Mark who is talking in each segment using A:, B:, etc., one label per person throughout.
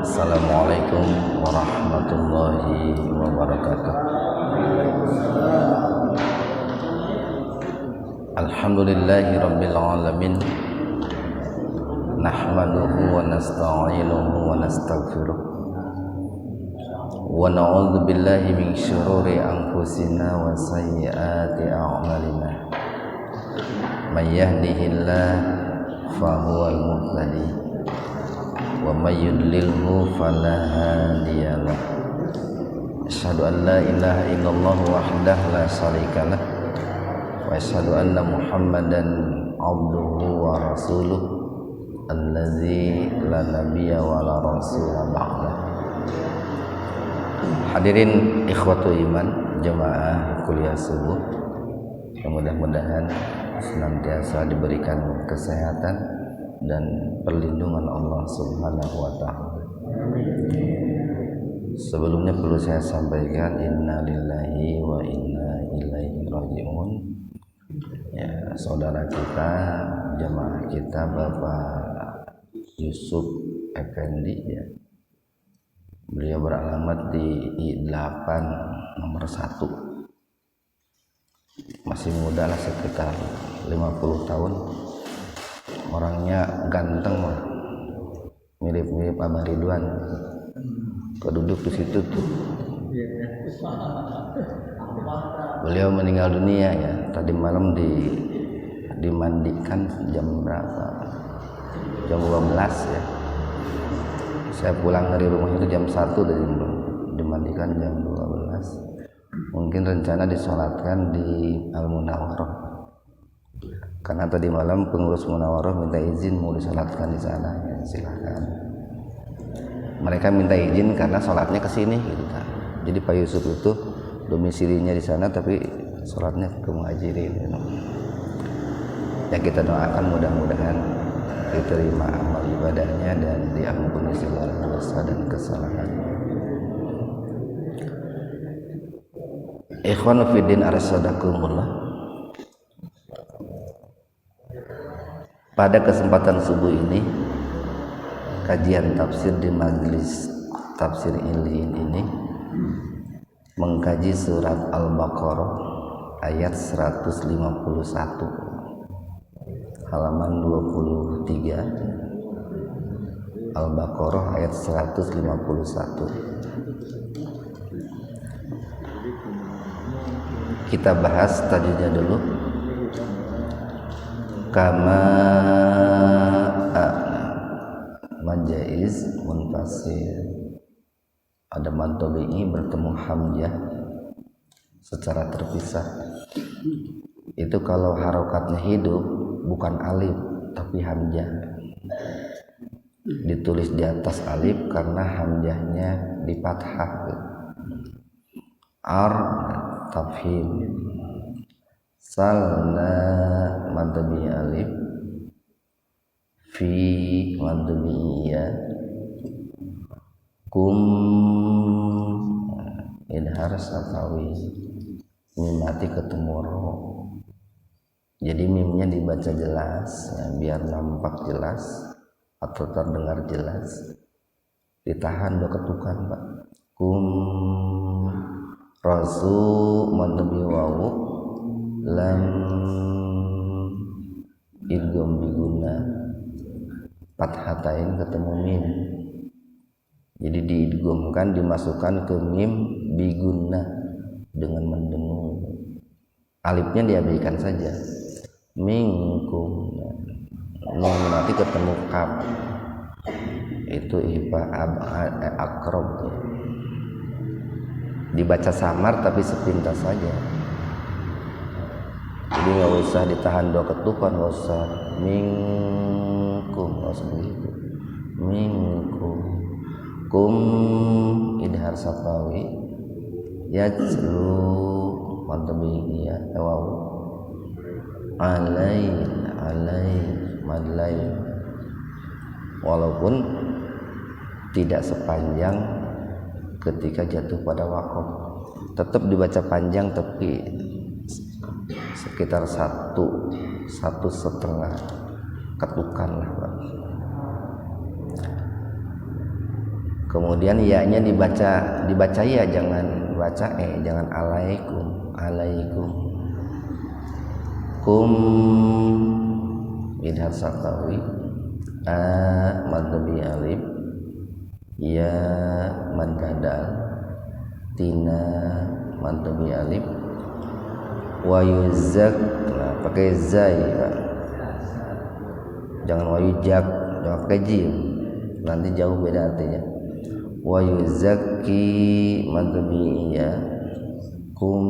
A: Assalamualaikum warahmatullahi wabarakatuh. Alhamdulillahi rabbil alamin. Nahmaduhu wa nasta'inuhu wa nastaghfiruh. Wa na'udzu billahi min syururi anfusina wa sayyiati a'malina. May yahdihillahu fahuwal muhtadi wa may yudlilhu fala hadiyalah. Asyhadu an la ilaha illallah wahdahu la syarikalah wa asyhadu anna Muhammadan abduhu wa rasuluh allazi la nabiyya wa la rasula ba'dah. Hadirin ikhwatu iman jemaah kuliah subuh, mudah-mudahan senantiasa diberikan kesehatan dan perlindungan Allah Subhanahu wa taala. Sebelumnya perlu saya sampaikan inna lillahi wa inna ilaihi raji'un. Ya, saudara kita, jamaah kita Bapak Yusuf Effendi ya. Beliau beralamat di I8 nomor 1. Masih muda lah, sekitar 50 tahun. Orangnya ganteng mah, mirip-mirip Abah Ridwan. Keduduk di situ tuh. Beliau meninggal dunia ya. Tadi malam dimandikan jam berapa? Jam 12 ya. Saya pulang dari rumah itu jam 1 dan dimandikan jam 12. Mungkin rencana disolatkan di Al-Munawwarah. Karena tadi malam pengurus Munawwarah minta izin mau disolatkan di sana, ya, silakan. Mereka minta izin karena sholatnya ke sini gitu kan. Jadi Pak Yusuf itu domisilinya di sana tapi sholatnya ke Muhajirin gitu. Ya kita doakan mudah-mudahan diterima amal ibadahnya dan diampuni segala dosa dan kesalahan. Ikhwanu fiddin arsadakumullah. Pada kesempatan subuh ini kajian tafsir di majelis tafsir Iliin ini mengkaji surat Al-Baqarah ayat 151 halaman 23. Al-Baqarah ayat 151. Kita bahas tajwidnya dulu. Kama majaiz munfasil. Ada mad tabi'i bertemu hamzah secara terpisah. Itu kalau harokatnya hidup bukan alif tapi hamzah. Ditulis di atas alif karena hamzahnya di fathah. Ar tafhim. Salna mad tabi'i alif. Fi mad tabi'i ya. Kum idhar safawi. Mim mati ketemu ro. Jadi mimnya dibaca jelas ya, biar nampak jelas atau terdengar jelas. Ditahan 2 ketukan Pak. Kum rasu madbi wawu lam idgham biguna fathatain ketemu mim. Jadi diidghamkan dimasukkan ke mim biguna dengan mendengung. Alifnya diabaikan saja. Minkum nun nanti ketemu kaf itu iba akrob ya. Dibaca samar tapi sepintas saja, jadi nggak usah ditahan 2 ketukan, nggak usah minkum, nggak usah begitu. Minkum kum idhar safawi yajlu mantabi ya wow alai madlai, walaupun tidak sepanjang ketika jatuh pada waqaf, tetap dibaca panjang tapi sekitar 1,5 ketukan lah Pak. Kemudian ya-nya dibaca ya, jangan baca jangan alaikum. Kum idhar sakawi mad bi alif ya mad badal tina mad bi alif wa yuzak, nah pakai zai Pak. Jangan wayujak, jangan pakai jim, nanti jauh beda artinya. Wa yuzakki madbiya kum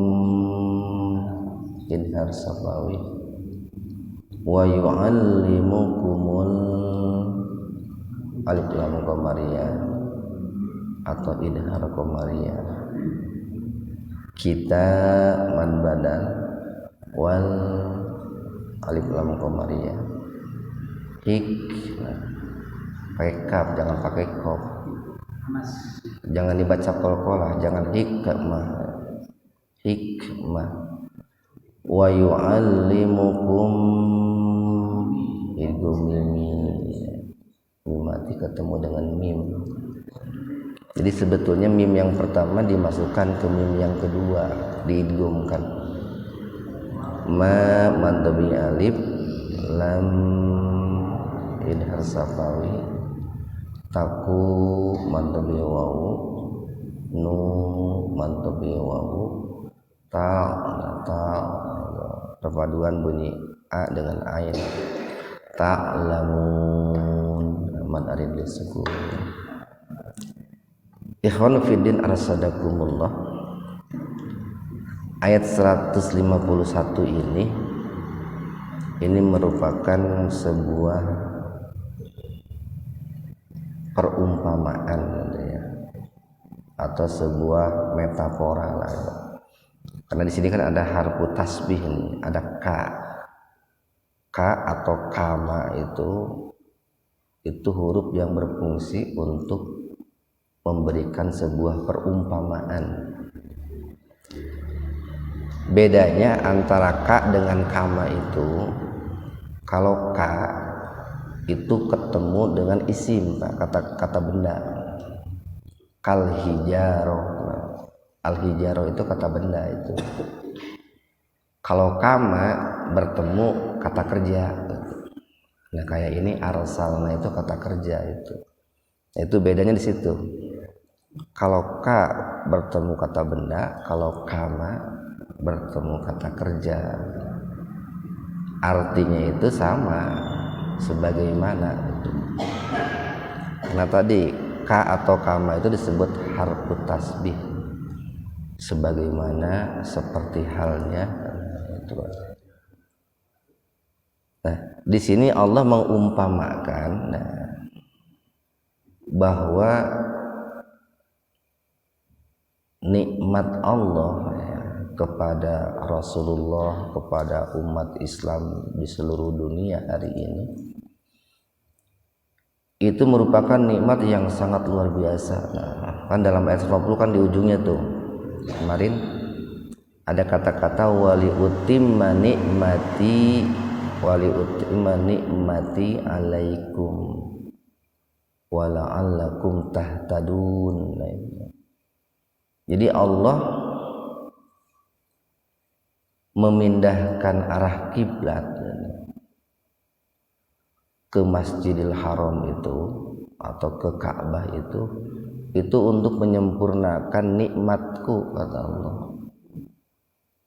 A: idhar safawi wa yu'allimukumul alif lam qamariyah atau idhar qamariyah. Kita man badal wal alif lam qamariyah. Pakai kaf, jangan pakai kof. Jangan dibaca qalqalah, jangan hikmah. Wa yu'allimukum itu mim mati ketemu dengan mim. Jadi sebetulnya mim yang pertama dimasukkan ke mim yang kedua, diidghamkan. Ma madbi alif lam idhar safawi taku madbi wawu nu madbi wawu ta perpaduan bunyi a dengan ain ta'lamun man arid lisukun. Ikhwan fiddin arsadakumullah, ayat 151 ini merupakan sebuah perumpamaan ya, atau sebuah metafora lah ya. Karena di sini kan ada harfu tasbih nih, ada ka atau kama itu huruf yang berfungsi untuk memberikan sebuah perumpamaan. Bedanya antara ka dengan kama itu, kalau ka itu ketemu dengan isim Pak, kata benda. Kal hijaro, al hijaro itu kata benda itu. Kalau kama bertemu kata kerja. Nah kayak ini arsalna itu kata kerja itu. Itu bedanya di situ. Kalau ka bertemu kata benda, kalau kama bertemu kata kerja. Artinya itu sama sebagaimana. Nah tadi ka atau kama itu disebut harfu tasbih, sebagaimana, seperti halnya itu. Nah di sini Allah mengumpamakan bahwa nikmat Allah kepada Rasulullah, kepada umat Islam di seluruh dunia hari ini, itu merupakan nikmat yang sangat luar biasa. Kan dalam ayat 90 kan di ujungnya tuh kemarin ada kata-kata wali utimma nikmati alaikum wala'allakum tahtadun. Jadi Allah memindahkan arah kiblat ke Masjidil Haram itu atau ke Ka'bah itu untuk menyempurnakan nikmatku, kata Allah,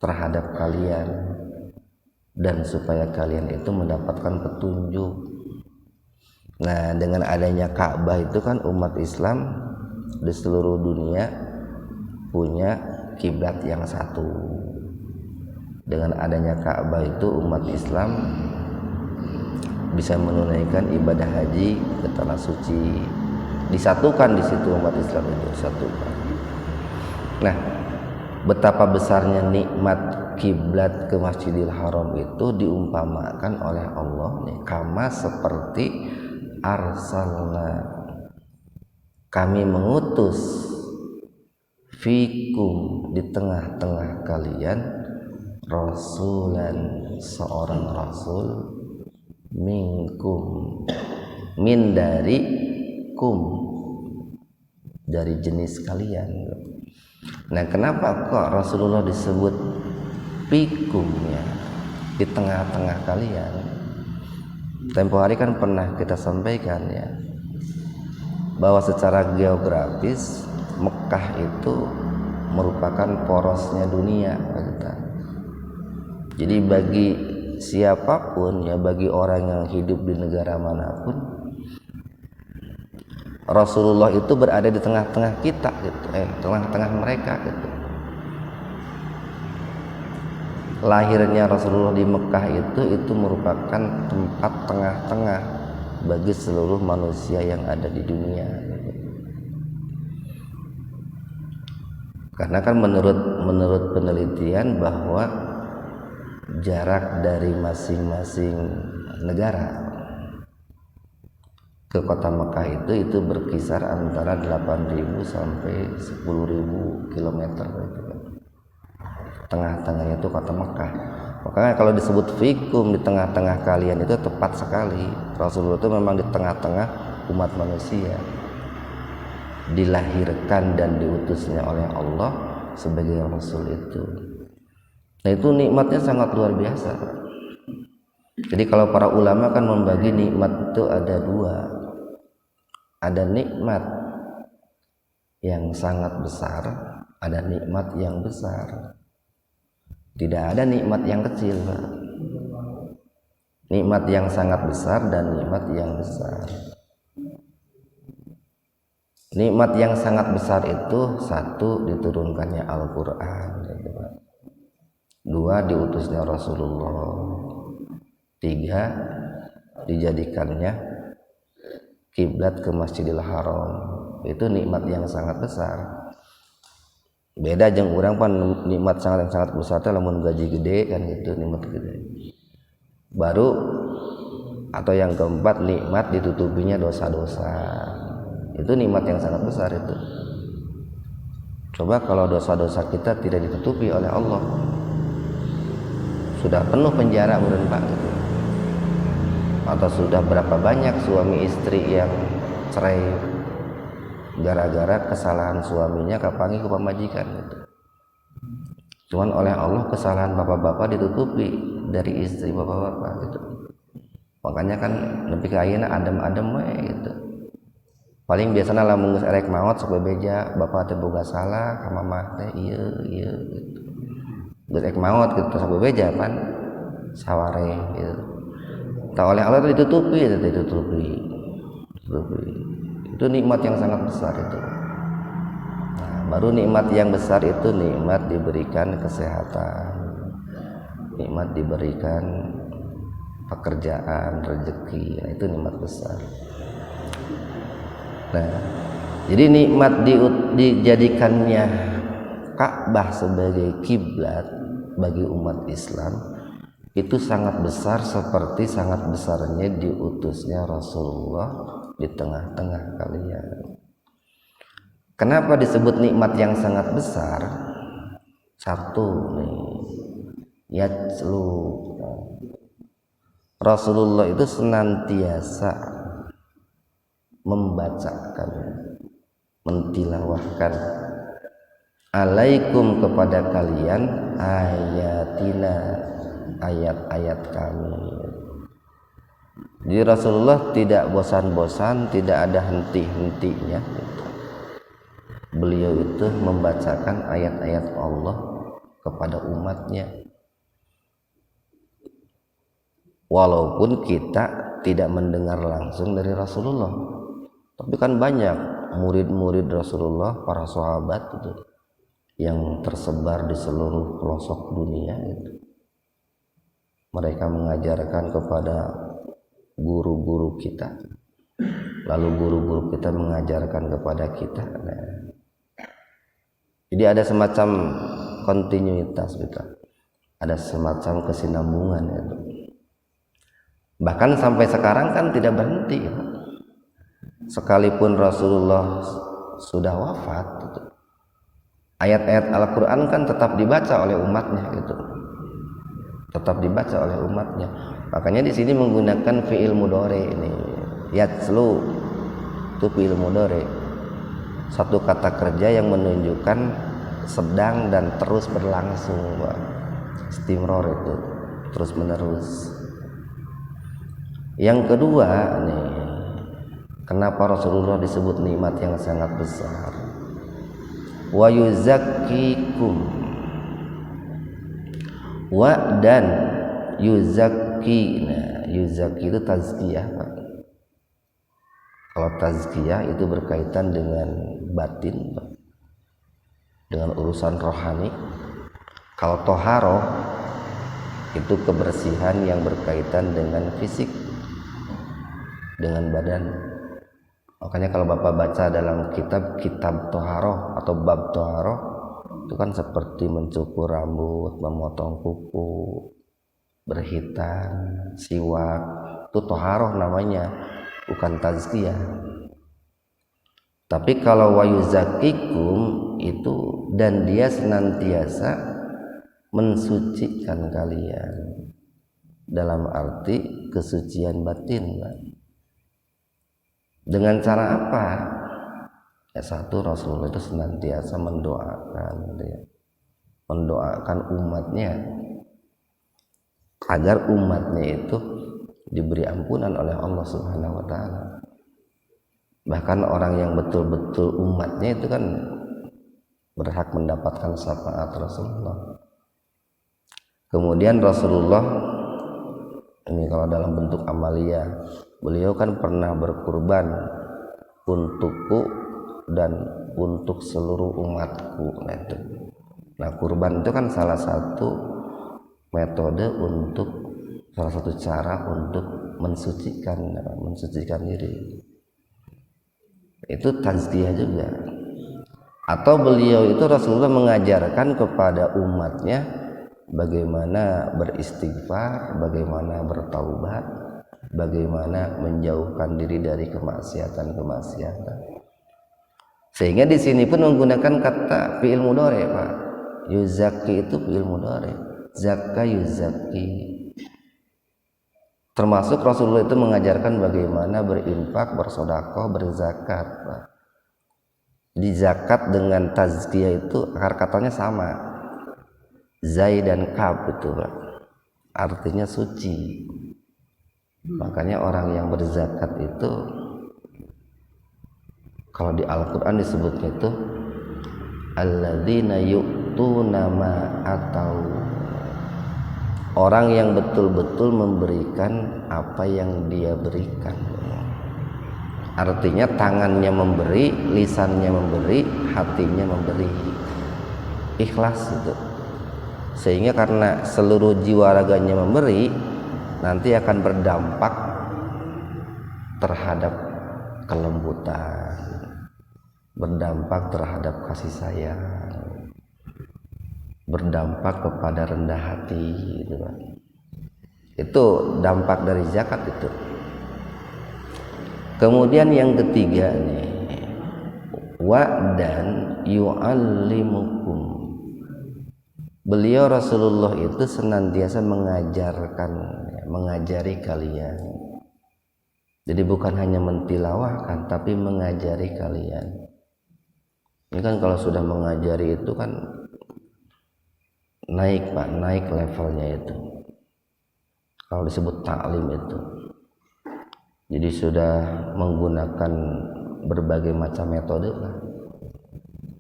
A: terhadap kalian, dan supaya kalian itu mendapatkan petunjuk. Nah dengan adanya Ka'bah itu kan umat Islam di seluruh dunia punya kiblat yang satu. Dengan adanya Ka'bah itu umat Islam bisa menunaikan ibadah haji ke tanah suci, disatukan di situ umat Islam itu disatukan. Nah, betapa besarnya nikmat kiblat ke Masjidil Haram itu diumpamakan oleh Allah nih, kama seperti arsalna, kami mengutus fikum di tengah-tengah kalian rasulan, seorang rasul, minkum, min dari kum, dari jenis kalian. Nah, kenapa kok Rasulullah disebut fikum ya, di tengah-tengah kalian? Tempo hari kan pernah kita sampaikan ya, bahwa secara geografis Mekah itu merupakan porosnya dunia kita. Jadi bagi siapapun ya, bagi orang yang hidup di negara manapun, Rasulullah itu berada di tengah-tengah kita gitu, tengah-tengah mereka gitu. Lahirnya Rasulullah di Mekah itu merupakan tempat tengah-tengah bagi seluruh manusia yang ada di dunia gitu. Karena kan menurut penelitian bahwa jarak dari masing-masing negara ke kota Mekah itu berkisar antara 8.000 sampai 10.000 kilometer gitu. Tengah-tengahnya itu kota Mekah. Makanya kalau disebut fikum, di tengah-tengah kalian, itu tepat sekali. Rasulullah itu memang di tengah-tengah umat manusia, dilahirkan dan diutusnya oleh Allah sebagai Rasul itu. Nah, itu nikmatnya sangat luar biasa. Jadi kalau para ulama kan membagi nikmat itu ada dua. Ada nikmat yang sangat besar, ada nikmat yang besar. Tidak ada nikmat yang kecil, Pak. Nikmat yang sangat besar dan nikmat yang besar. Nikmat yang sangat besar itu, satu, diturunkannya Al-Quran, dua, diutusnya Rasulullah, tiga, dijadikannya kiblat ke Masjidil Haram. Itu nikmat yang sangat besar. Beda jeung urang pan nikmat sangat besar teh lamun gaji gede kan gitu, nikmat gede. Baru atau yang keempat, nikmat ditutupinya dosa-dosa. Itu nikmat yang sangat besar itu. Coba kalau dosa-dosa kita tidak ditutupi oleh Allah, sudah penuh penjara meureun Pak gitu. Atau sudah berapa banyak suami istri yang cerai gara-gara kesalahan suaminya kapangi ku pamajikan gitu. Cuman oleh Allah kesalahan bapak-bapak ditutupi dari istri bapak-bapak gitu. Makanya kan nepi ka ayeuna adem-adem we gitu. Paling biasana lamun geus erek maot sok bebeja bapak teh boga salah ka mamah teh ieu gitu. Geus erek maot gitu sok bebeja pan saware gitu. Tak oleh Allah itu ditutupi. Itu nikmat yang sangat besar itu. Nah, baru nikmat yang besar itu nikmat diberikan kesehatan, nikmat diberikan pekerjaan, rezeki. Nah, itu nikmat besar. Nah, jadi nikmat dijadikannya Ka'bah sebagai kiblat bagi umat Islam itu sangat besar, seperti sangat besarnya diutusnya Rasulullah di tengah-tengah kalian. Kenapa disebut nikmat yang sangat besar? Satu nih, yatslu. Rasulullah itu senantiasa membacakan, mentilawahkan alaikum kepada kalian ayatina, ayat-ayat kami. Jadi Rasulullah tidak bosan-bosan, tidak ada henti-hentinya. Beliau itu membacakan ayat-ayat Allah kepada umatnya. Walaupun kita tidak mendengar langsung dari Rasulullah, tapi kan banyak murid-murid Rasulullah, para sahabat itu yang tersebar di seluruh pelosok dunia itu. Mereka mengajarkan kepada guru-guru kita, lalu guru-guru kita mengajarkan kepada kita. Nah, jadi ada semacam kontinuitas gitu, ada semacam kesinambungan itu. Bahkan sampai sekarang kan tidak berhenti ya. Sekalipun Rasulullah sudah wafat gitu, ayat-ayat Al-Quran kan tetap dibaca oleh umatnya gitu, tetap dibaca oleh umatnya. Makanya di sini menggunakan fiil mudhari ini, yatslu itu fiil mudhari. Satu kata kerja yang menunjukkan sedang dan terus berlangsung, Pak. Istimror itu terus menerus. Yang kedua nih, kenapa Rasulullah disebut nikmat yang sangat besar? Wa yuzakkikum, wa dan yuzakki. Nah, yuzakki itu tazkiyah, Pak. Kalau tazkiyah itu berkaitan dengan batin, Pak, dengan urusan rohani. Kalau toharoh itu kebersihan yang berkaitan dengan fisik, dengan badan. Makanya kalau Bapak baca dalam kitab toharoh atau bab toharoh, itu kan seperti mencukur rambut, memotong kuku, berhitan, siwak, itu toharoh namanya, bukan tazkiyah. Tapi kalau wayuzakikum itu, dan dia senantiasa mensucikan kalian, dalam arti kesucian batin, Pak. Dengan cara apa? Ya, satu, Rasulullah itu senantiasa mendoakan umatnya agar umatnya itu diberi ampunan oleh Allah Subhanahu wa taala. Bahkan orang yang betul-betul umatnya itu kan berhak mendapatkan syafaat Rasulullah. Kemudian Rasulullah ini kalau dalam bentuk amalia, beliau kan pernah berkurban untukku dan untuk seluruh umatku. Nah, kurban itu kan salah satu metode untuk, salah satu cara untuk mensucikan diri. Itu tazkiyah juga. Atau beliau itu, Rasulullah mengajarkan kepada umatnya bagaimana beristighfar, bagaimana bertaubat, bagaimana menjauhkan diri dari kemaksiatan. Sehingga di sini pun menggunakan kata fi'il mudhari, Pak. Yuzaki itu fi'il mudhari. Zakka yuzaki. Termasuk Rasulullah itu mengajarkan bagaimana berinfak, bersedekah, berzakat, Pak. Di zakat dengan tazkiyah itu akar katanya sama. Zai dan kaf itu, Pak. Artinya suci. Makanya orang yang berzakat itu, kalau di Al-Quran disebutnya itu alladzina yu'tuna ma atau, orang yang betul-betul memberikan apa yang dia berikan. Artinya tangannya memberi, lisannya memberi, hatinya memberi, ikhlas itu. Sehingga karena seluruh jiwa raganya memberi, nanti akan berdampak terhadap kelembutan, berdampak terhadap kasih sayang, berdampak kepada rendah hati, gitu kan. Itu dampak dari zakat itu. Kemudian yang ketiga nih, wa dan yu'allimukum. Beliau Rasulullah itu senantiasa mengajari kalian. Jadi bukan hanya mentilawahkan, tapi mengajari kalian. Ini kan kalau sudah mengajari itu kan naik, Pak, naik levelnya itu. Kalau disebut ta'lim itu, jadi sudah menggunakan berbagai macam metode, Pak.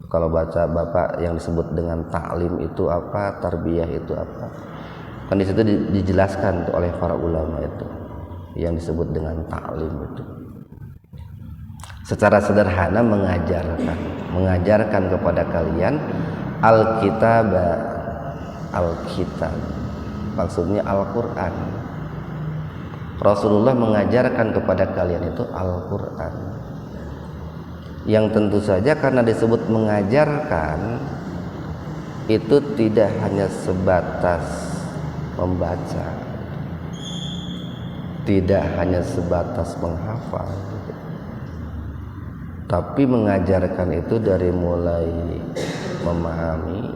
A: Kalau baca Bapak yang disebut dengan ta'lim itu apa, tarbiyah itu apa, kan di situ dijelaskan tuh oleh para ulama itu yang disebut dengan ta'lim itu. Secara sederhana mengajarkan kepada kalian Alkitab, maksudnya Al-Quran. Rasulullah mengajarkan kepada kalian itu Al-Quran, yang tentu saja karena disebut mengajarkan itu tidak hanya sebatas membaca, tidak hanya sebatas menghafal, tapi mengajarkan itu dari mulai memahami,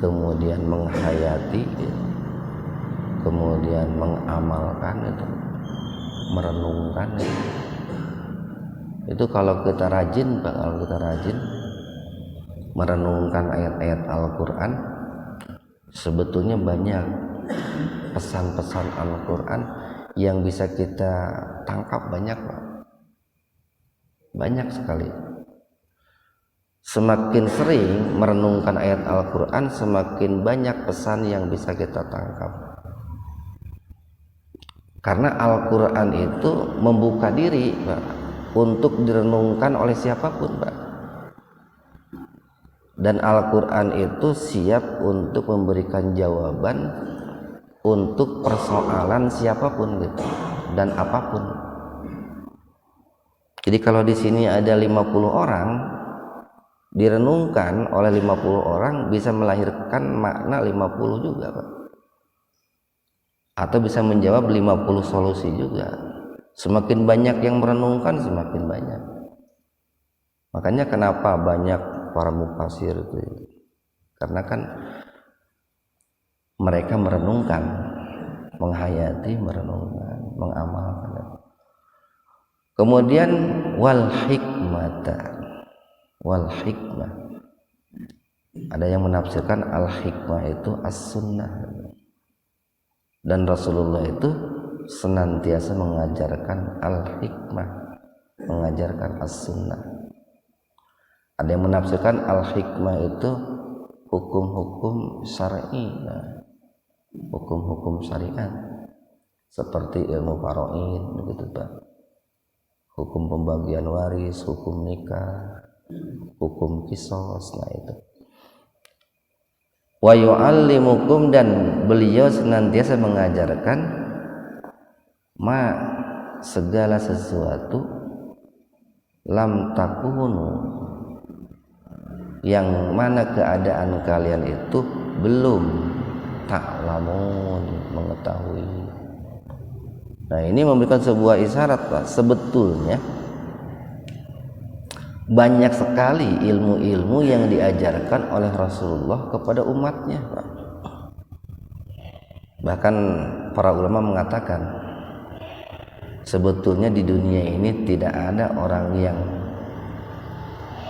A: kemudian menghayati, kemudian mengamalkan itu, merenungkan itu. Itu kalau kita rajin merenungkan ayat-ayat Al-Quran, sebetulnya banyak pesan-pesan Al-Quran yang bisa kita tangkap, banyak sekali. Semakin sering merenungkan ayat Al-Quran, semakin banyak pesan yang bisa kita tangkap. Karena Al-Quran itu membuka diri, Pak, untuk direnungkan oleh siapapun, Pak. Dan Al-Quran itu siap untuk memberikan jawaban untuk persoalan siapapun gitu, dan apapun. Jadi kalau di sini ada 50 orang, direnungkan oleh 50 orang bisa melahirkan makna 50 juga, Pak. Atau bisa menjawab 50 solusi juga. Semakin banyak yang merenungkan, semakin banyak. Makanya kenapa banyak para mufasir itu? Karena kan mereka merenungkan, menghayati, merenungkan, mengamalkan. Kemudian wal hikmah. Ada yang menafsirkan al hikmah itu as-sunnah. Dan Rasulullah itu senantiasa mengajarkan al-hikmah, mengajarkan as-sunnah. Ada yang menafsirkan al-hikmah itu hukum-hukum syar'i, hukum-hukum syariat, seperti ilmu faraid, begitu Pak. Hukum pembagian waris, hukum nikah, hukum qisas, itu. Wa yu'allimukum, dan beliau senantiasa mengajarkan segala sesuatu lam takunu, yang mana keadaan kalian itu belum ta'lamun, mengetahui. Nah, ini memberikan sebuah isyarat, Pak. Sebetulnya banyak sekali ilmu-ilmu yang diajarkan oleh Rasulullah kepada umatnya, Pak. Bahkan para ulama mengatakan sebetulnya di dunia ini tidak ada orang yang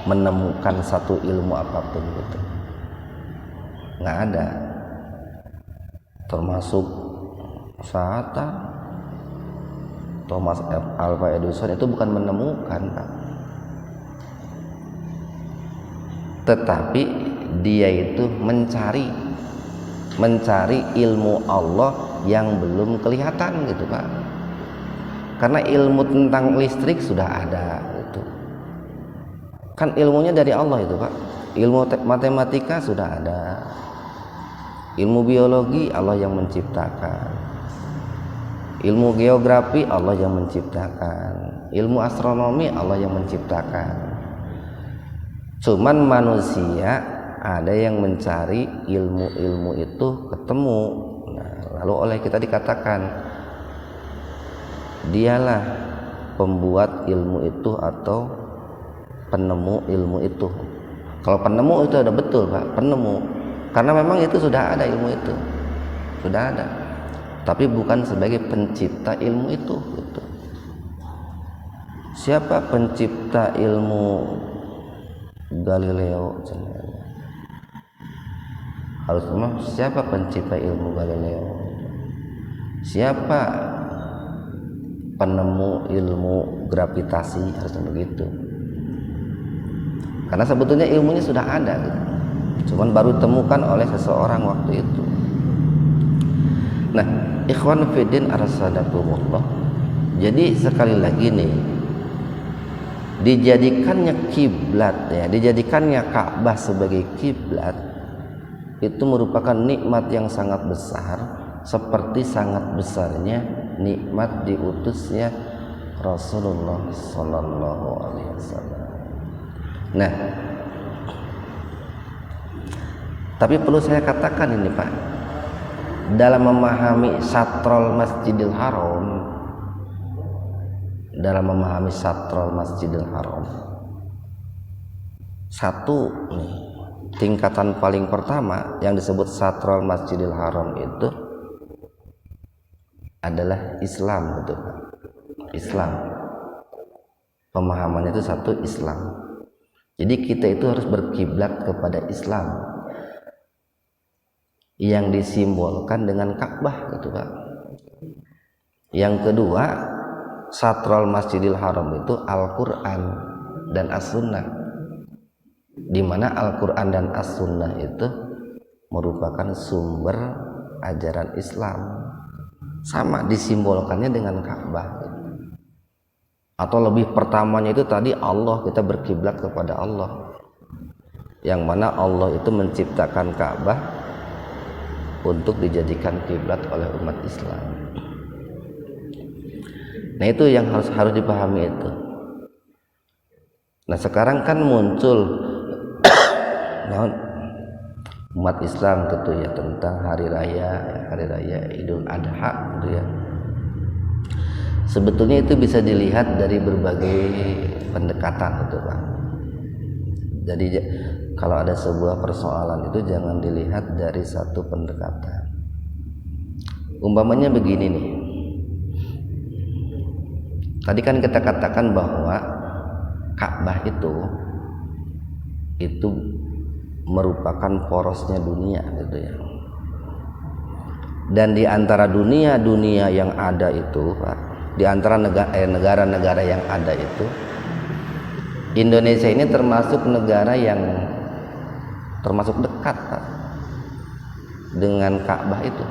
A: menemukan satu ilmu apapun gitu, nggak ada. Termasuk Sa'ata, Thomas Alva Edison itu bukan menemukan, Pak, tetapi dia itu mencari ilmu Allah yang belum kelihatan gitu, Pak. Karena ilmu tentang listrik sudah ada gitu. Kan ilmunya dari Allah itu, Pak. Ilmu matematika sudah ada. Ilmu biologi Allah yang menciptakan. Ilmu geografi Allah yang menciptakan. Ilmu astronomi Allah yang menciptakan. Cuman manusia ada yang mencari ilmu-ilmu itu ketemu. Nah, lalu oleh kita dikatakan dialah pembuat ilmu itu atau penemu ilmu itu. Kalau penemu itu ada betul, Pak, penemu. Karena memang itu sudah ada, ilmu itu sudah ada, tapi bukan sebagai pencipta ilmu itu gitu. Siapa pencipta ilmu Galileo? Harus siapa pencipta ilmu Galileo? Siapa penemu ilmu gravitasi? Harus begitu. Karena sebetulnya ilmunya sudah ada gitu. Cuman baru ditemukan oleh seseorang waktu itu. Nah, ikhwan fiddin arsadakumullah. Jadi sekali lagi nih, dijadikannya kiblat ya, dijadikannya Ka'bah sebagai kiblat itu merupakan nikmat yang sangat besar, seperti sangat besarnya nikmat diutusnya Rasulullah sallallahu alaihi wasallam. Nah, tapi perlu saya katakan ini, Pak, dalam memahami Satrul Masjidil Haram, satu nih, tingkatan paling pertama yang disebut Satrul Masjidil Haram itu adalah Islam, betul, Pak. Islam. pemahamannya itu satu Islam. Jadi kita itu harus berkiblat kepada Islam yang disimbolkan dengan Ka'bah gitu Pak. Yang kedua, satrul Masjidil Haram itu Al-Qur'an dan As-Sunnah, di mana Al-Qur'an dan As-Sunnah itu merupakan sumber ajaran Islam, sama disimbolkannya dengan Ka'bah. Atau lebih pertamanya itu tadi Allah, kita berkiblat kepada Allah, yang mana Allah itu menciptakan Ka'bah untuk dijadikan kiblat oleh umat Islam. Nah itu yang harus dipahami itu. Nah sekarang kan muncul umat Islam gitu ya, tentang hari raya Idul Adha gitu ya. Sebetulnya itu bisa dilihat dari berbagai pendekatan gitu Pak. Jadi kalau ada sebuah persoalan itu jangan dilihat dari satu pendekatan. Umpamanya begini nih, tadi kan kita katakan bahwa Ka'bah itu merupakan porosnya dunia gitu ya. Dan di antara dunia yang ada itu Pak, di antara negara-negara yang ada itu, Indonesia ini termasuk negara yang termasuk dekat Pak dengan Ka'bah itu,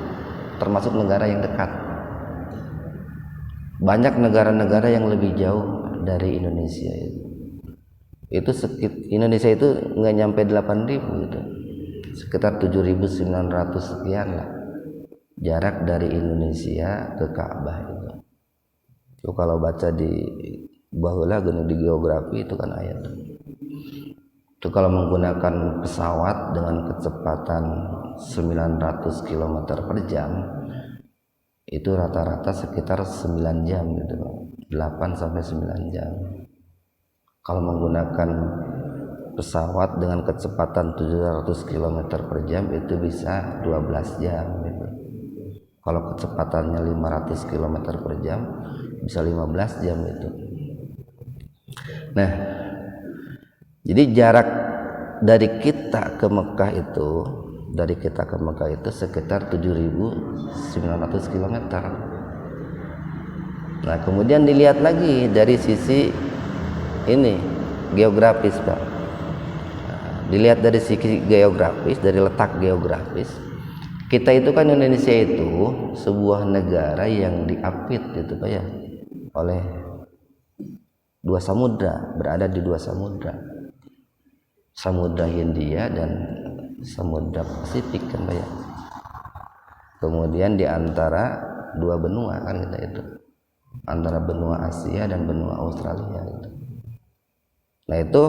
A: termasuk negara yang dekat. Banyak negara-negara yang lebih jauh dari Indonesia itu Indonesia itu nggak nyampe 8.000 gitu, sekitar 7.900 sekian lah jarak dari Indonesia ke Ka'bah itu. Itu kalau baca di bahula di geografi itu kan ayat itu, kalau menggunakan pesawat dengan kecepatan 900 km per jam itu rata-rata sekitar 9 jam gitu, 8 sampai 9 jam. Kalau menggunakan pesawat dengan kecepatan 700 km per jam itu bisa 12 jam gitu. Kalau kecepatannya 500 km per jam bisa 15 jam itu. Nah, jadi jarak dari kita ke Mekah itu sekitar 7.900 km. Nah, kemudian dilihat lagi dari sisi ini geografis Pak. Dilihat dari sisi geografis, dari letak geografis. Kita itu kan Indonesia itu sebuah negara yang diapit gitu Pak ya, oleh dua samudra, berada di dua samudra, Samudra Hindia dan Samudra Pasifik kan Pak ya. Kemudian di antara dua benua kan kita itu, antara benua Asia dan benua Australia gitu. Nah itu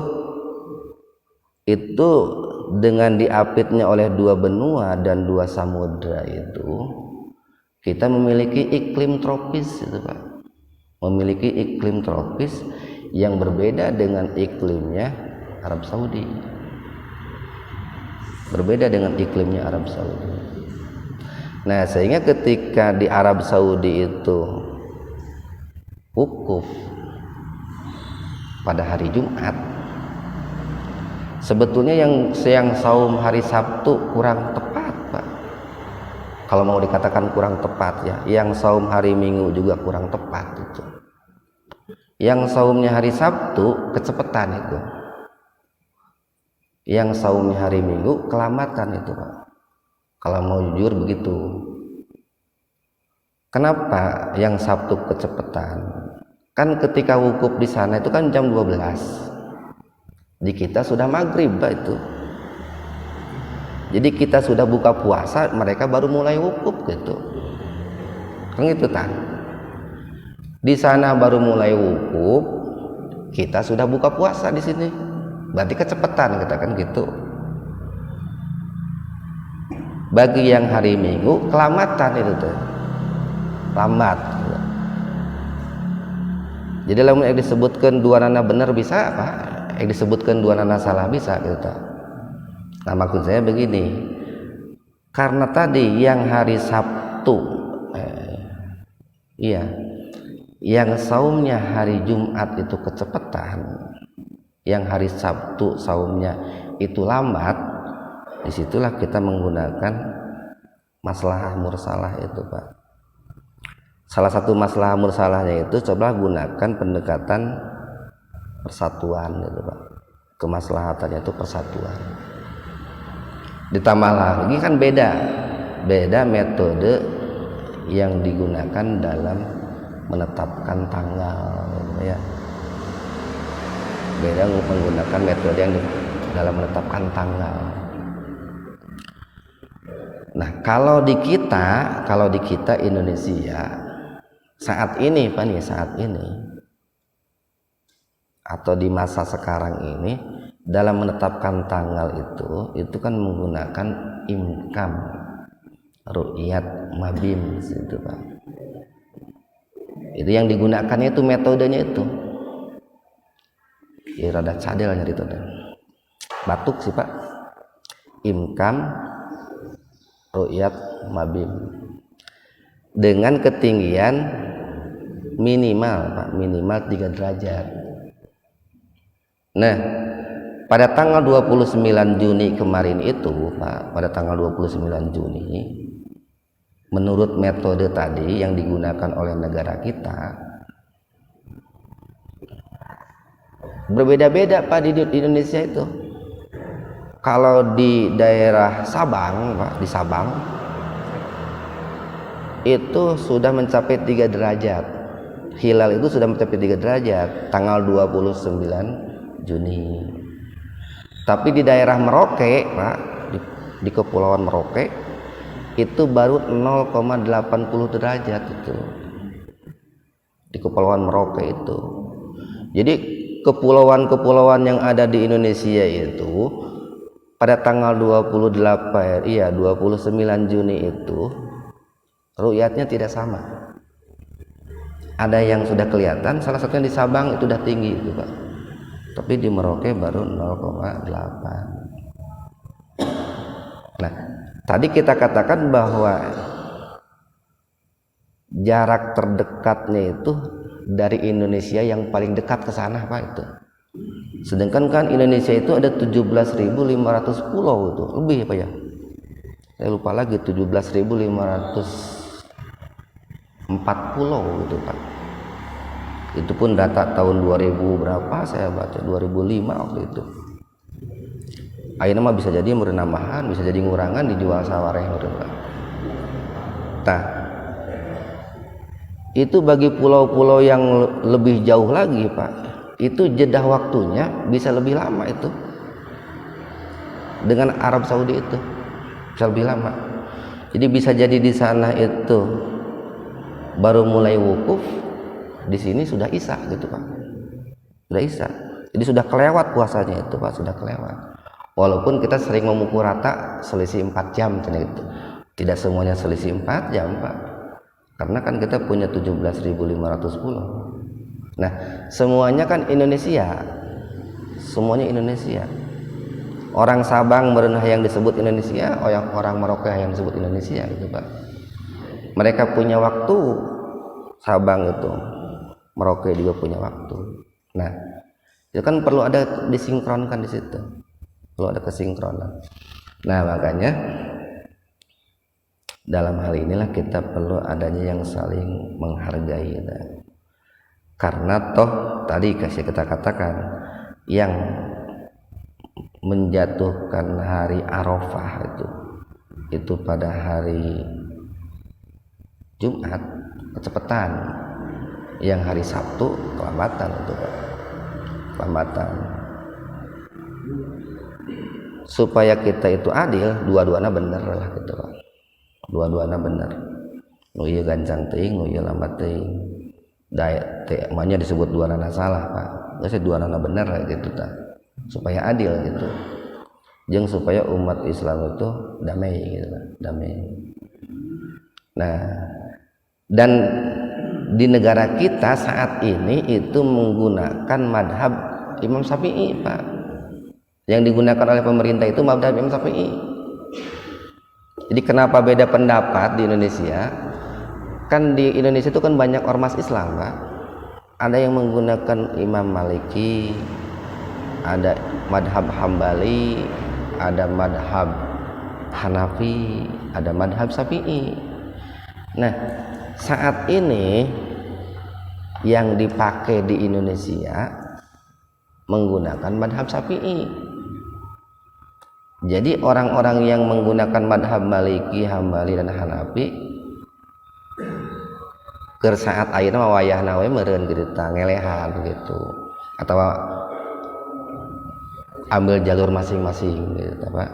A: dengan diapitnya oleh dua benua dan dua samudra itu, kita memiliki iklim tropis itu Pak, memiliki iklim tropis yang berbeda dengan iklimnya Arab Saudi, berbeda dengan iklimnya Arab Saudi. Nah sehingga ketika di Arab Saudi itu wukuf pada hari Jumat, sebetulnya yang saum hari Sabtu kurang tepat Pak. Kalau mau dikatakan kurang tepat ya, yang saum hari Minggu juga kurang tepat itu. Yang saumnya hari Sabtu kecepatan itu, yang saumnya hari Minggu kelamatan itu Pak. Kalau mau jujur begitu. Kenapa yang Sabtu kecepatan? Kan ketika wukuf di sana itu kan jam 12. Di kita sudah maghrib Pak itu. Jadi kita sudah buka puasa, mereka baru mulai wukuf gitu. Kan gitu kan. Di sana baru mulai wukuf, kita sudah buka puasa di sini. Berarti kecepatan kita kan gitu. Bagi yang hari Minggu kelamatan itu tuh. Lambat. Jadi lamun yang disebutkan dua nana benar bisa apa? Yang disebutkan dua nana salah bisa gitu. Nah maksud saya begini, karena tadi yang hari Sabtu yang saumnya hari Jumat itu kecepatan, yang hari Sabtu saumnya itu lambat, disitulah kita menggunakan maslahah mursalah itu Pak. Salah satu maslahah mursalahnya itu coba gunakan pendekatan persatuan gitu Pak. Kemaslahatannya itu persatuan. Ditambah lagi kan beda metode yang digunakan dalam menetapkan tanggal ya. Beda menggunakan metode yang dalam menetapkan tanggal. Nah, kalau di kita Indonesia saat ini Pak nih, saat ini atau di masa sekarang ini dalam menetapkan tanggal itu kan menggunakan imkam, ru'yat, mabim itu Pak. Itu yang digunakannya itu metodenya itu. Ya rada cadel nyari itu deh. Batuk sih Pak. Imkam, ru'yat, mabim. Dengan ketinggian minimal Pak, minimal 3 derajat. Nah, pada tanggal 29 Juni kemarin itu Pak, pada tanggal 29 Juni menurut metode tadi yang digunakan oleh negara kita berbeda-beda Pak di Indonesia itu. Kalau di daerah Sabang Pak, di Sabang itu sudah mencapai 3 derajat. Hilal itu sudah mencapai 3 derajat tanggal 29 Juni. Tapi di daerah Merauke Pak, di Kepulauan Merauke itu baru 0,80 derajat itu. Di Kepulauan Merauke itu. Jadi kepulauan-kepulauan yang ada di Indonesia itu pada tanggal 29 Juni itu ru'yatnya tidak sama. Ada yang sudah kelihatan, salah satunya di Sabang itu udah tinggi itu Pak. Tapi di Merauke baru 0,8. Nah, tadi kita katakan bahwa jarak terdekatnya itu dari Indonesia yang paling dekat ke sana Pak itu. Sedangkan kan Indonesia itu ada 17.500 pulau itu, lebih Pak ya. Saya lupa lagi 17.504 pulau itu Pak. Itu pun data tahun 2000 berapa saya baca 2005 waktu itu. Ayeuna mah bisa jadi meureun nambahan, bisa jadi ngurangan dijual sawareh meureun Pak. Nah, itu bagi pulau-pulau yang lebih jauh lagi Pak, itu jeda waktunya bisa lebih lama itu. Dengan Arab Saudi itu bisa lebih lama. Jadi bisa jadi di sana itu baru mulai wukuf, di sini sudah isya gitu Pak. Sudah isya. Jadi sudah kelewat puasanya itu Pak, sudah kelewat. Walaupun kita sering memukul rata selisih 4 jam gitu. Tidak semuanya selisih 4 jam Pak. Karena kan kita punya 17.500 pulau. Nah, semuanya kan Indonesia. Semuanya Indonesia. Orang Sabang berenah yang disebut Indonesia, orang Merauke yang disebut Indonesia gitu Pak. Mereka punya waktu, Sabang itu, Merauke juga punya waktu. Nah, itu kan perlu ada disinkronkan di situ, perlu ada kesinkronan. Nah, makanya dalam hal inilah kita perlu adanya yang saling menghargai. Karena toh tadi kasih kita katakan yang menjatuhkan hari Arafah itu pada hari Jumat kecepatan, yang hari Sabtu kelambatan itu Pak. Kelambatan. Supaya kita itu adil, dua-duanya bener lah gitu Pak. Dua-duanya bener. Nu ieu gancang teuing, nu ieu lambat teuing. Daek teh manya disebut duanana salah Pak. Geus duanana bener lah gitu tah. Supaya adil gitu. Jeung supaya umat Islam itu damai gitu Pak. Damai. Nah, dan di negara kita saat ini itu menggunakan madhab Imam Syafi'i Pak. Yang digunakan oleh pemerintah itu madhab Imam Syafi'i. Jadi kenapa beda pendapat di Indonesia? Kan di Indonesia itu kan banyak ormas Islam Pak. ada yang menggunakan Imam Maliki, ada madhab Hambali, ada madhab Hanafi, ada madhab Syafi'i. Nah, saat ini yang dipakai di Indonesia menggunakan madhab Syafi'i. Jadi orang-orang yang menggunakan madhab Maliki, Hambali, dan Hanafi ke saat ayeuna mah wayahna we meureun gitu, ngelehan gitu, atau ambil jalur masing-masing gitu Pak.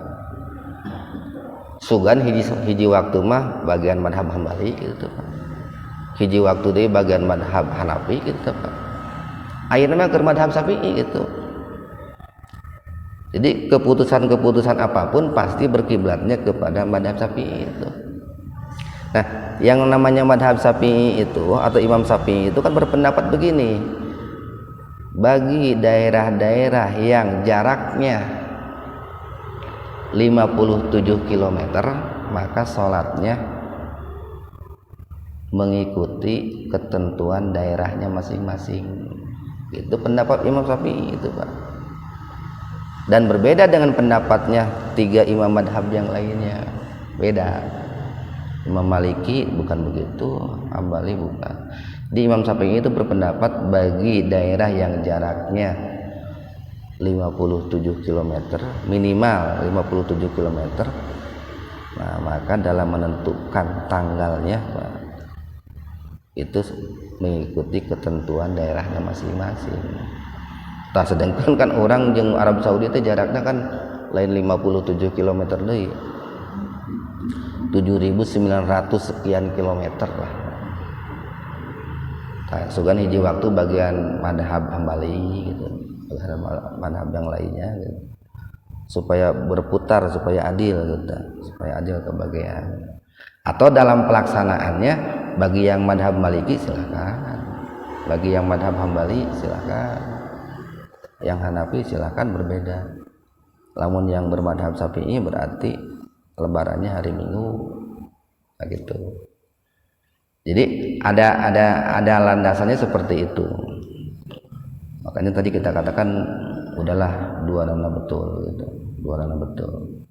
A: Sugan hiji waktu mah bagian madhab Hambali gitu Pak, hiji waktu deui bagian madhab Hanafi gitu Pak, ayeuna mah keur madhab Syafi'i gitu. Jadi keputusan-keputusan apapun pasti berkiblatnya kepada madhab Syafi'i itu. Nah, yang namanya madhab Syafi'i itu atau Imam Syafi'i itu kan berpendapat begini, bagi daerah-daerah yang jaraknya 57 km maka sholatnya mengikuti ketentuan daerahnya masing-masing. Itu pendapat Imam Syafi'i itu Pak. Dan berbeda dengan pendapatnya 3 imam madhab yang lainnya, beda. Imam Maliki bukan begitu, Hambali bukan. Di Imam Syafi'i itu berpendapat bagi daerah yang jaraknya 57 km, minimal 57 km, nah maka dalam menentukan tanggalnya Pak, itu mengikuti ketentuan daerahnya masing-masing. Nah, sedangkan kan orang yang Arab Saudi itu jaraknya kan lain 57 km deui. 7.900 sekian kilometer lah. Nah, sugan hiji waktu bagian madhab Hambali gitu, madhab yang lainnya gitu. Supaya berputar, supaya adil gitu, supaya adil kebagian. Atau dalam pelaksanaannya bagi yang madhab Maliki silakan, bagi yang madhab Hambali silakan, yang Hanafi silakan berbeda. Lamun yang bermadhab Syafi'i berarti lebarannya hari Minggu, nah gitu. Jadi ada landasannya seperti itu. Makanya tadi kita katakan udahlah dua nana betul gitu, dua nana betul.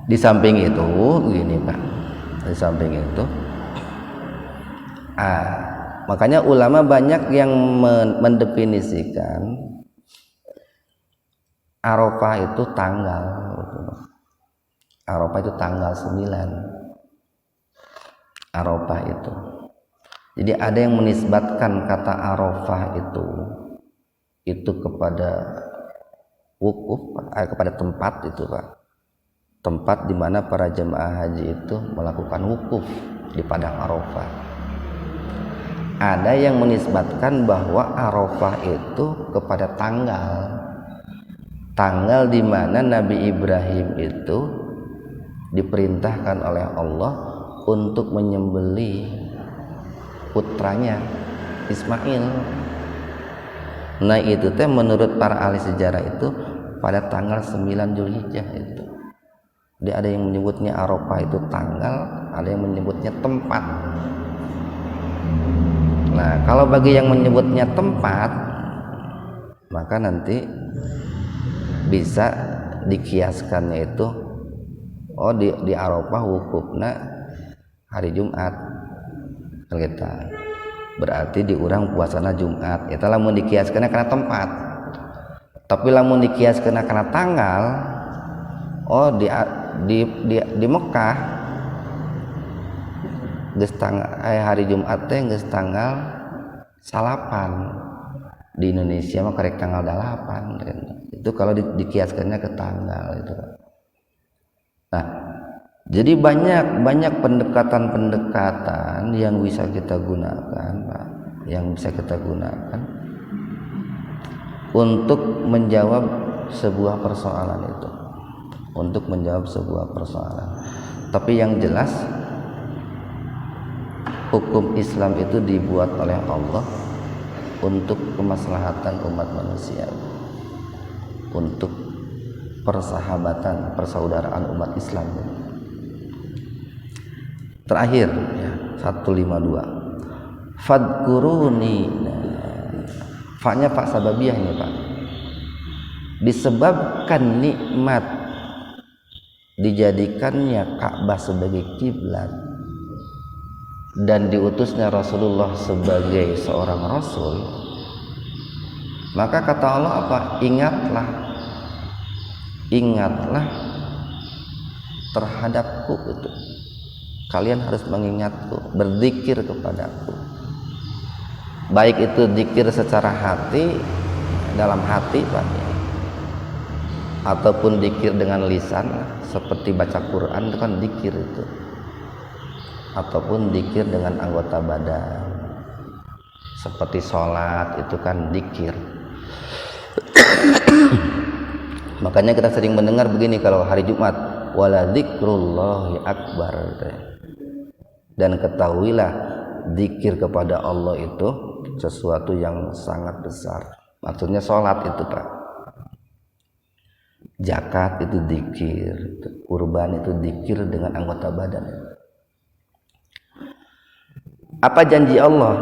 A: Di samping itu gini Pak, di samping itu makanya ulama banyak yang mendefinisikan Arafah itu tanggal, Arafah itu tanggal 9 Arafah itu. Jadi ada yang menisbatkan kata Arafah itu kepada wukuf, kepada tempat itu Pak, tempat di mana para jemaah haji itu melakukan wukuf di padang Arafah. Ada yang menisbatkan bahwa Arafah itu kepada tanggal di mana Nabi Ibrahim itu diperintahkan oleh Allah untuk menyembelih putranya Ismail. Nah itu teh menurut para ahli sejarah itu pada tanggal 9 Zulhijjah itu. Jadi ada yang menyebutnya Arafah itu tanggal, ada yang menyebutnya tempat. Nah, kalau bagi yang menyebutnya tempat, maka nanti bisa dikiaskannya itu, oh di Arafah wukufna hari Jumat, kita berarti diurang puasana Jumat. Itu lamun dikiaskannya karena tempat. Tapi lamun dikiaskannya karena tanggal, oh di Mekah geus hari Jumat teh geus tanggal 8, di Indonesia mah karek tanggal 8 itu kalau dikiaskannya ke tanggal itu. Nah, jadi banyak pendekatan yang bisa kita gunakan Pak, yang bisa kita gunakan untuk menjawab sebuah persoalan itu, untuk menjawab sebuah persoalan. Tapi yang jelas hukum Islam itu dibuat oleh Allah untuk kemaslahatan umat manusia, untuk persahabatan, persaudaraan umat Islam. Terakhir ya, 152. fadkuruni. Fa-nya fa sababiyah ini Pak. Disebabkan nikmat dijadikannya Ka'bah sebagai kiblat dan diutusnya Rasulullah sebagai seorang rasul, maka kata Allah apa? Ingatlah terhadapku itu. Kalian harus mengingatku, berzikir kepadaku. Baik itu zikir secara hati, dalam hati Pak, ataupun zikir dengan lisan seperti baca Quran, itu kan zikir itu, ataupun zikir dengan anggota badan seperti sholat, itu kan zikir. Makanya kita sering mendengar begini kalau hari Jumat, wala dzikrullahi akbar, dan ketahuilah zikir kepada Allah itu sesuatu yang sangat besar. Maksudnya sholat itu Pak, zakat itu zikir, kurban itu zikir dengan anggota badan. Apa janji Allah?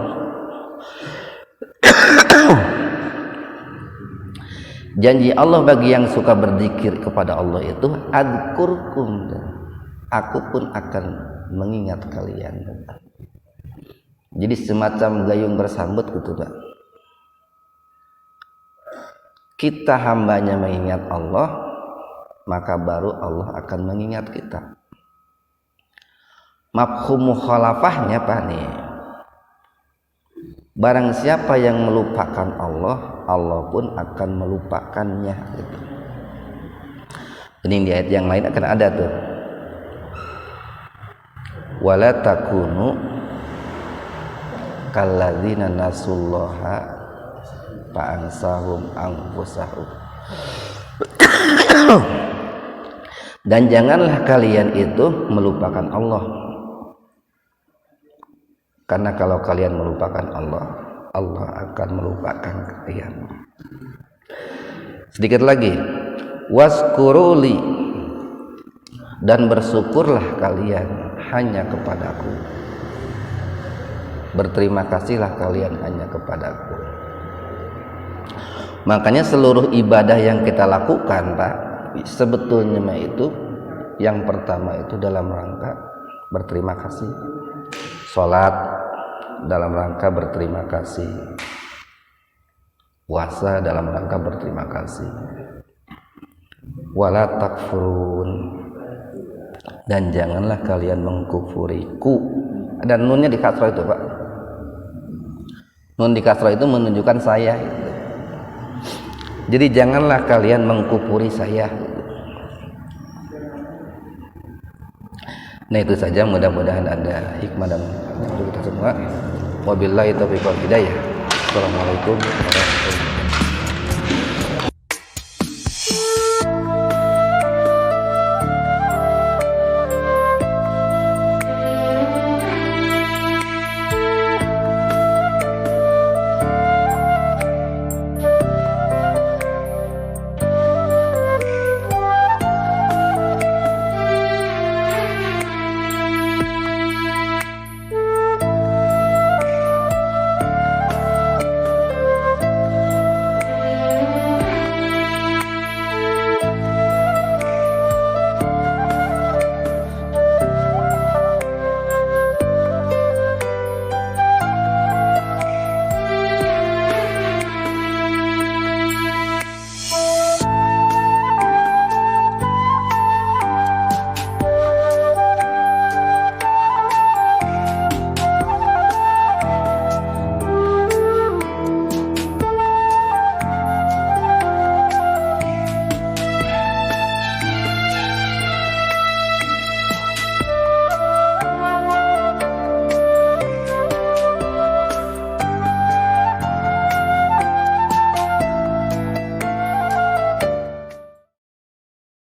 A: Janji Allah bagi yang suka berzikir kepada Allah itu adzkurkum, aku pun akan mengingat kalian. Jadi semacam gayung bersambut gitu Pak. Kita hambanya mengingat Allah, maka baru Allah akan mengingat kita. Mafhum mukhalafahnya Pak nih, barang siapa yang melupakan Allah, Allah pun akan melupakannya gitu. Ini di ayat yang lain akan ada tuh, wala takunu kalladzina nasullaha fa'ansahum anfusahum. Dan janganlah kalian itu melupakan Allah, karena kalau kalian melupakan Allah, Allah akan melupakan kalian. Sedikit lagi, waskuruli, dan bersyukurlah kalian hanya kepadaku, berterima kasihlah kalian hanya kepadaku. Makanya seluruh ibadah yang kita lakukan Pak, sebetulnya itu yang pertama itu dalam rangka berterima kasih. Salat dalam rangka berterima kasih, puasa dalam rangka berterima kasih, wala takfurun, dan janganlah kalian mengkufuriku. Dan nunnya di kasrah itu Pak, nun di kasrah itu menunjukkan saya itu. Jadi janganlah kalian mengkufuri saya. Nah itu saja, mudah-mudahan ada hikmah dan untuk kita semua. Wabillahi taufiq wal hidayah. Assalamualaikum warahmatullahi wabarakatuh.